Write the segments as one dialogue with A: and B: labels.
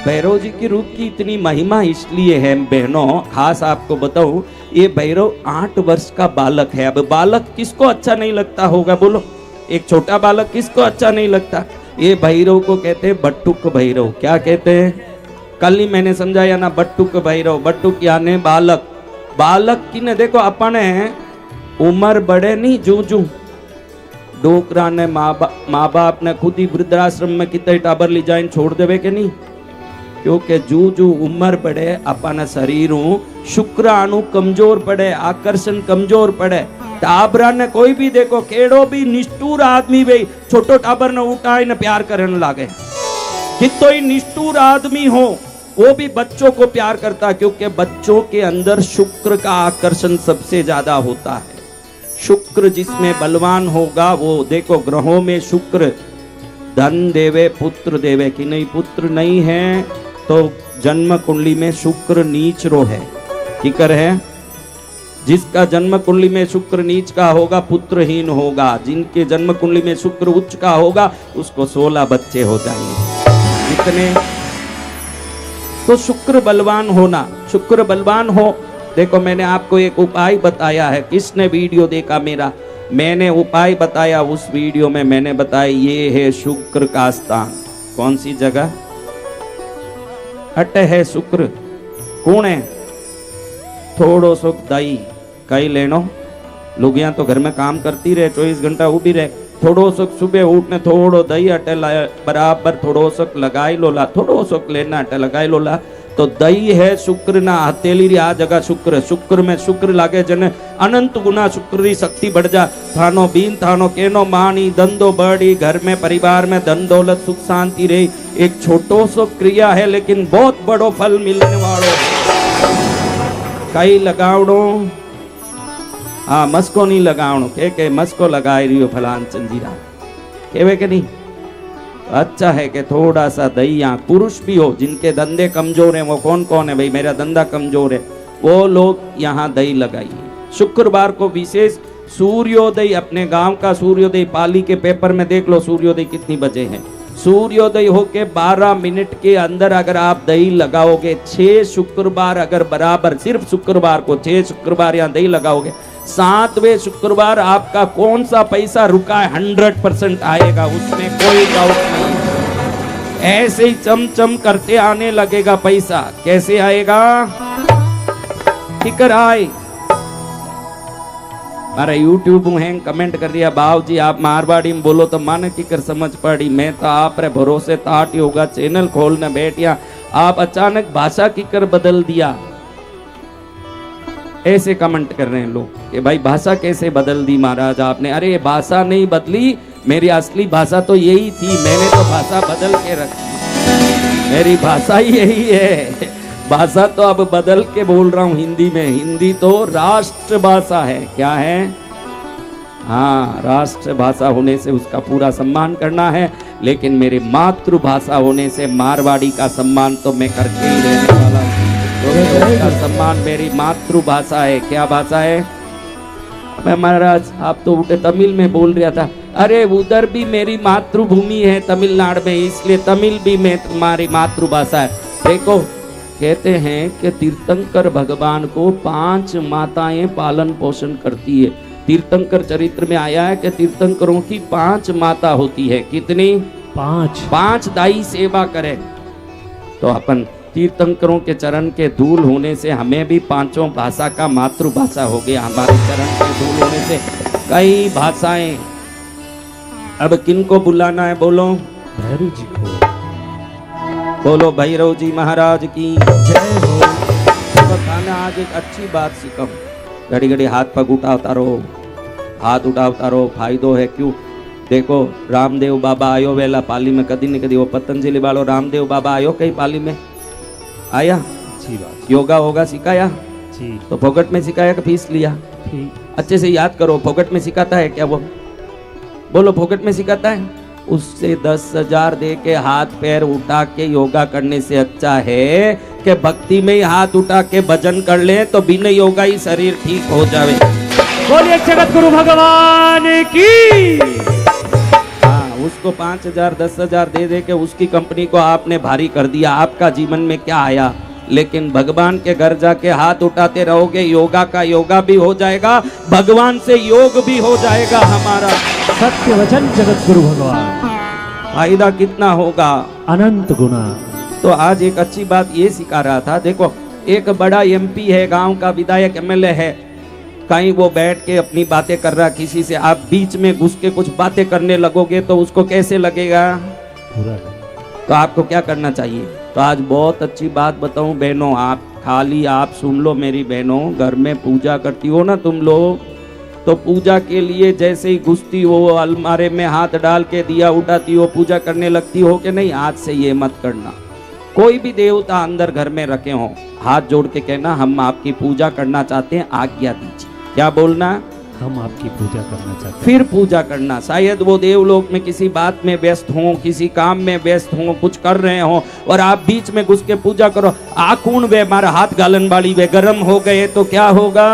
A: भैरव जी की रूप की इतनी महिमा इसलिए है बहनों, खास आपको बताऊं, ये भैरव 8 वर्ष का बालक है। अब बालक किसको अच्छा नहीं लगता होगा, बोलो? एक छोटा बालक किसको अच्छा नहीं लगता? ये भैरव को कहते हैं बट्टुक भैरव। क्या कहते हैं? कल ही मैंने समझाया ना, बट्टुक भैरव। बट्टुक यानी बालक। बालक की ने देखो, अपने उम्र बड़े नहीं जू जू डोकरा ने माँ बाप ने खुद ही वृद्धाश्रम में कितने टाबर ले जाए छोड़ देवे के नहीं, क्योंकि जू जू उम्र बढ़े अपना शरीर शुक्राणु कमजोर पड़े, आकर्षण कमजोर पड़े। टाबरा ने कोई भी देखो, केड़ो भी निष्ठुर आदमी भाई छोटो टाबर ने उठाई ने प्यार करने लागे। कितो ही निष्ठुर आदमी हो वो भी बच्चों को प्यार करता, क्योंकि बच्चों के अंदर शुक्र का आकर्षण सबसे ज्यादा होता है। शुक्र जिसमें बलवान होगा वो देखो, ग्रहों में शुक्र धन देवे पुत्र देवे कि नहीं, पुत्र नहीं है तो जन्म कुंडली में शुक्र नीच रो है, किकर है। जिसका जन्म कुंडली में शुक्र नीच का होगा पुत्रहीन होगा, जिनके जन्म कुंडली में शुक्र उच्च का होगा उसको 16 बच्चे हो जाएंगे। इतने तो शुक्र बलवान होना, शुक्र बलवान हो। देखो मैंने आपको एक उपाय बताया है, किसने वीडियो देखा मेरा? मैंने उपाय बताया, उस वीडियो में मैंने बताया ये है शुक्र का स्थान। कौन सी जगह? अट है शुक्र। कौन है? थोड़ो सो दही कई लेनो। लुगिया तो घर में काम करती रहे, 24 घंटा उभी रहे। थोड़ो सो सुबह उठने थोड़ो दही अटे बराबर थोड़ो सो लगाई लोला, थोड़ो सो लेना अटे लगाई लोला। तो दही है शुक्र ना हथेली री आ जगह शुक्र। शुक्र में शुक्र लागे जने अनंत गुना शुक्र री शक्ति बढ़ जा। थानो बीन थानो केनो मानी धंधो बड़ी, घर में परिवार में धन दौलत सुख शांति रही। एक छोटो सो क्रिया है लेकिन बहुत बड़ो फल मिलने वालो। कई लगावड़ो, हाँ मस्को नहीं लगावड़ो, के मस्को लगाई रही हो फलान चंजीरा केवे के नहीं। अच्छा है कि थोड़ा सा दही, यहाँ पुरुष भी हो जिनके धंधे कमजोर हैं, वो कौन कौन है भाई, मेरा धंधा कमजोर है, वो लोग यहाँ दही लगाइए। शुक्रवार को विशेष सूर्योदय, अपने गांव का सूर्योदय पाली के पेपर में देख लो सूर्योदय कितनी बजे है। सूर्योदय होके 12 मिनट के अंदर अगर आप दही लगाओगे, 6 शुक्रवार अगर बराबर, सिर्फ शुक्रवार को 6 शुक्रवार यहाँ दही लगाओगे, 7वें शुक्रवार आपका कौन सा पैसा रुका है 100% आएगा, उसमें कोई डाउट नहीं। ऐसे ही चमचम करते आने लगेगा पैसा। कैसे आएगा? टिकर आए। मारा यूट्यूब में कमेंट कर दिया, बाव जी आप मारवाड़ी में बोलो तो माने टिकर समझ पड़ी। मैं तो आप रे भरोसे ताट योगा चैनल खोलने बैठिया, आप अचानक भाषा किकर बदल दिया। ऐसे कमेंट कर रहे हैं लोग कि भाई भाषा कैसे बदल दी महाराज आपने। अरे भाषा नहीं बदली, मेरी असली भाषा तो यही थी, मैंने तो भाषा बदल के रखी। मेरी भाषा ही यही है, भाषा तो अब बदल के बोल रहा हूँ हिंदी में। हिंदी तो राष्ट्र भाषा है। क्या है? हाँ, राष्ट्र भाषा होने से उसका पूरा सम्मान करना है, लेकिन मेरी मातृभाषा होने से मारवाड़ी का सम्मान तो मैं करके ही रहने वाला हूँ। उसका सम्मान मेरी मातृभाषा है। क्या भाषा है? मैं महाराज आप तो उठे तमिल में बोल रहा था। अरे उधर भी मेरी मातृभूमि है तमिलनाडु में, इसलिए तमिल भी मैं तुम्हारी मातृभाषा है। देखो कहते हैं कि तीर्थंकर भगवान को 5 माताएं पालन पोषण करती है। तीर्थंकर चरित्र में आया है कि तीर्थंकरों की 5 माता होती है। कितनी? 5 दाई सेवा करे। तो अपन तीर्थंकरों के चरण के धूल होने से हमें भी 5 भाषा का मातृभाषा हो गया। हमारे चरण के धूल होने से कई भाषाएं। अब किनको बुलाना है? बोलो।
B: भैरव जी को।
A: बोलो भैरव जी महाराज की जय हो। तो खाना आज एक अच्छी बात सीखो, घड़ी घड़ी हाथ पग उठावता रहो, हाथ उठावता रहो, फायदो है। क्यों? देखो रामदेव बाबा आयो वेला पाली में, कदी न कदी वो पतंजलि वालो रामदेव बाबा आयो कहीं पाली में आया।
B: अच्छी बात।
A: योगा होगा सिखाया
B: जी।
A: तो फोकट में सिखाया कि फीस लिया? अच्छे से याद करो, फोकट में सिखाता है क्या? वो बोलो फोकट में सिखाता है? उससे 10,000 दे के हाथ पैर उठा के योगा करने से अच्छा है कि भक्ति में ही हाथ उठा के भजन कर ले, तो बिना योगा ही शरीर ठीक हो जावे।
B: बोलिए जगत गुरु भगवान की।
A: हाँ उसको 5,000 10,000 दे दे के उसकी कंपनी को आपने भारी कर दिया, आपका जीवन में क्या आया? लेकिन भगवान के घर जाके हाथ उठाते रहोगे, योगा का योगा भी हो जाएगा, भगवान से योग भी हो जाएगा हमारा।
B: सत्य वचन जगत गुरु भगवान,
A: फायदा कितना होगा?
B: अनंत गुना।
A: तो आज एक अच्छी बात ये सिखा रहा था। देखो, एक बड़ा एमपी है, गांव का विधायक एमएलए है, कहीं वो बैठ के अपनी बातें कर रहा किसी से, आप बीच में घुस के कुछ बातें करने लगोगे तो उसको कैसे लगेगा?
B: पूरा
A: तो आपको क्या करना चाहिए? तो आज बहुत अच्छी बात बताऊं बहनों, आप खाली आप सुन लो मेरी बहनों, घर में पूजा करती हो ना तुम लोग, तो पूजा के लिए जैसे ही घुसती हो अलमारे में हाथ डाल के दिया उठाती हो, पूजा करने लगती हो कि नहीं? आज से ये मत करना। कोई भी देवता अंदर घर में रखे हो, हाथ जोड़ के कहना हम आपकी पूजा करना चाहते हैं, आज्ञा दीजिए। क्या बोलना?
B: हम आपकी पूजा करना चाहते हैं।
A: फिर पूजा करना। शायद वो देवलोक में किसी बात में व्यस्त हो, किसी काम में व्यस्त हो, कुछ कर रहे हो और आप बीच में घुस के पूजा करो, आकूण वे हमारा हाथ गालन वाली वे गर्म हो गए तो क्या होगा?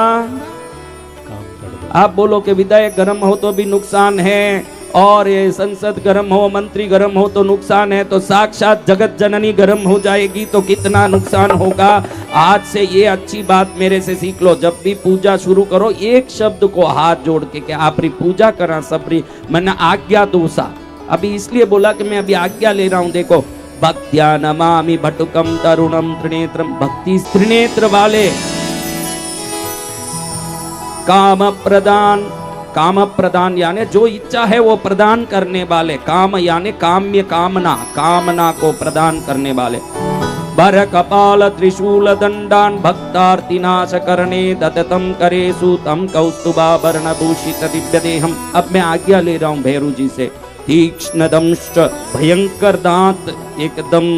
B: काम कर
A: आप बोलो कि विधायक गर्म हो तो भी नुकसान है, और ये संसद गर्म हो, मंत्री गर्म हो तो नुकसान है, तो साक्षात जगत जननी गर्म हो जाएगी तो कितना नुकसान होगा। आज से ये अच्छी बात मेरे से सीख लो, जब भी पूजा शुरू करो एक शब्द को हाथ जोड़ के कि आपरी पूजा करा सबरी मैंने आज्ञा दूसा। अभी इसलिए बोला कि मैं अभी आज्ञा ले रहा हूं। देखो, भक्त्या नमामि भटुकम तरुणम त्रिनेत्रम, भक्ति त्रिनेत्र वाले, काम प्रदान, काम प्रदान यानी जो इच्छा है वो प्रदान करने वाले, काम यानी काम्य कामना, कामना को प्रदान करने वाले। बर कपाल त्रिशूल दंडान भक्तार्ति नाश करने दत्तम करे सूतम कौस्तुभाभरण भूषित दिव्य देहम। अब मैं आज्ञा ले रहा हूं भैरू जी से, तीक्ष्ण दंष्ट, भयंकर दांत, एकदम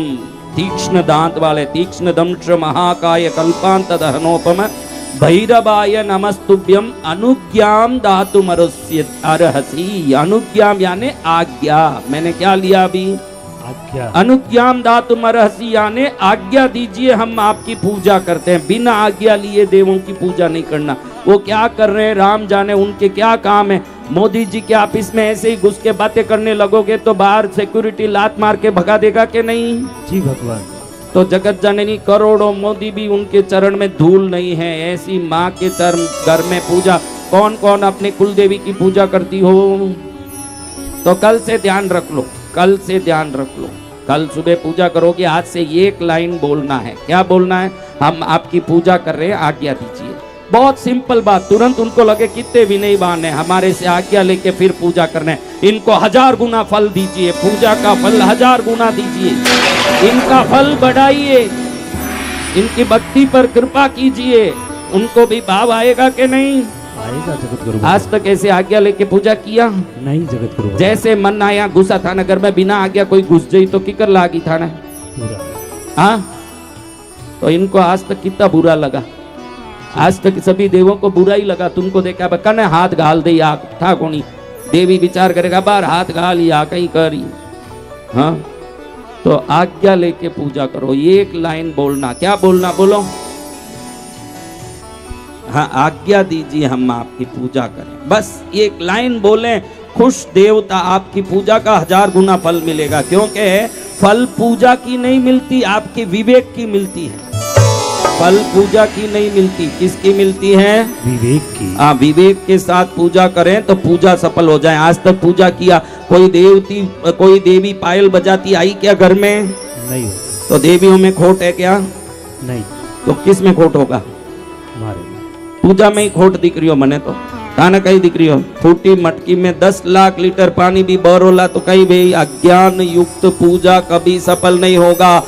A: तीक्ष्ण दांत वाले, तीक्ष्ण दंष्ट महाकाय कल्पांत दहनोपम भैरवाय नमस्तुभ्यम अनुज्ञाम दातुमरुष्य अर्हसि। अनुज्ञाम यानी आज्ञा, मैंने क्या लिया अभी?
B: आज्ञा।
A: अनुज्ञाम दातुमर्हसि यानी आज्ञा दीजिए हम आपकी पूजा करते हैं। बिना आज्ञा लिए देवों की पूजा नहीं करना। वो क्या कर रहे हैं राम जाने, उनके क्या काम है। मोदी जी के ऑफिस में ऐसे ही घुस के बातें करने लगोगे तो बाहर सिक्योरिटी लात मार के भगा देगा कि नहीं?
B: जी भगवान।
A: तो जगत जननी करोड़ों मोदी भी उनके चरण में धूल नहीं है। ऐसी माँ के चरण घर में पूजा, कौन कौन अपने कुल देवी की पूजा करती हो? तो कल से ध्यान रख लो, कल से ध्यान रख लो। कल सुबह पूजा करोगे, आज से एक लाइन बोलना है। क्या बोलना है? हम आपकी पूजा कर रहे हैं, आज्ञा दीजिए। बहुत सिंपल बात। तुरंत उनको लगे कितने विनयी बान है, हमारे से आज्ञा लेके फिर पूजा करने। इनको 1000 गुना फल दीजिए, पूजा का फल 1000 गुना दीजिए, इनका फल बढ़ाइए, इनकी भक्ति पर कृपा कीजिए। उनको भी भाव आएगा कि नहीं?
B: आएगा जगत गुरु।
A: आज तक ऐसे आज्ञा लेके पूजा किया
B: नहीं जगत गुरु।
A: जैसे मन आया घुसा था ना घर में, बिना आज्ञा कोई घुस जाई तो किकर लागी था ना। हाँ, तो इनको आज तक कितना बुरा लगा। आज तक सभी देवों को बुरा ही लगा। तुमको देखा कने हाथ घाल दे या था कोनी, देवी विचार करेगा बार हाथ घाल या कहीं करी। हाँ, तो आज्ञा लेके पूजा करो। एक लाइन बोलना। क्या बोलना? बोलो। हाँ, आज्ञा दीजिए हम आपकी पूजा करें। बस एक लाइन बोलें, खुश देवता आपकी पूजा का 1000 गुना फल मिलेगा। क्योंकि फल पूजा की नहीं मिलती, आपके विवेक की मिलती है। फल पूजा की नहीं मिलती, किसकी मिलती है?
B: विवेक की।
A: हाँ, विवेक के साथ पूजा करें तो पूजा सफल हो जाए। आज तक पूजा किया, कोई देवी पायल बजाती आई क्या घर में?
B: नहीं हो।
A: तो देवियों में खोट है क्या?
B: नहीं।
A: तो किस में खोट होगा?
B: हमारे
A: पूजा में ही खोट दिख रही हो। मने तो ताना कहीं दिख रही हो। फूटी मटकी में 10 लाख लीटर पानी भी बरोला तो कहीं भी अज्ञान युक्त पूजा कभी सफल नहीं होगा।